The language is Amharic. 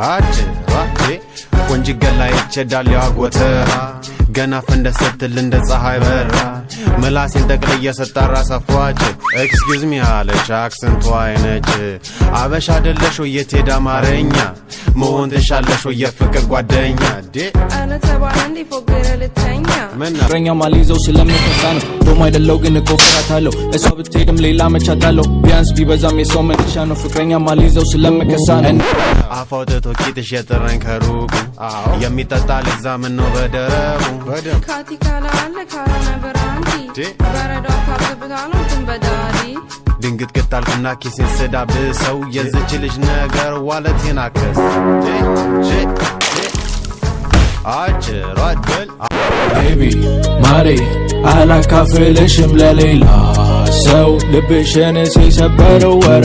አጭሯት ወንጂ ገላይ ቸዳል ያጎተራ ገና ፈንደሰትል እንደ ፀሐይ በራ ምላሴን ጠቅልዬ ሰጣራ ሰፋች ኤክስኪውዝ ሚ አለች አክሰንቷ አይነች አበሻ አይደለሽ ወይ የቴዳ ማረኛ መሆን ተሻለሽ ወይ የፍቅር ጓደኛ አነ ተባለ እንዴ ፎገረ ልተኛ ፍቅረኛ ማልይዘው ስለምትፈሳ ነው ዶም አይደለው ግን እኮ ፍራታለሁ እሷ ብትሄድም ሌላ መቻታለሁ ቢያንስ ቢበዛም የሰው መነሻ ነው ፍቅረኛ ማልይዘው ስለምከሳ ነው አፋውተቶ ቂጥሽ የጠራኝ ከሩቁ የሚጠጣ ለዛምን ነው በደረቡ ካቲካላ አለ ካራና በራንቲ በረዶ ካብዝብታለው ትንበዳዲ ድንግት ቅጣልኩና ኪሴን ስዳብሰው የዝች ልጅ ነገር ዋለቴን አከስ አጭሯት በል ቤቢ ማሬ አላካፍልሽም ለሌላ ሰው ልብሽን ሲሰበረው ወረ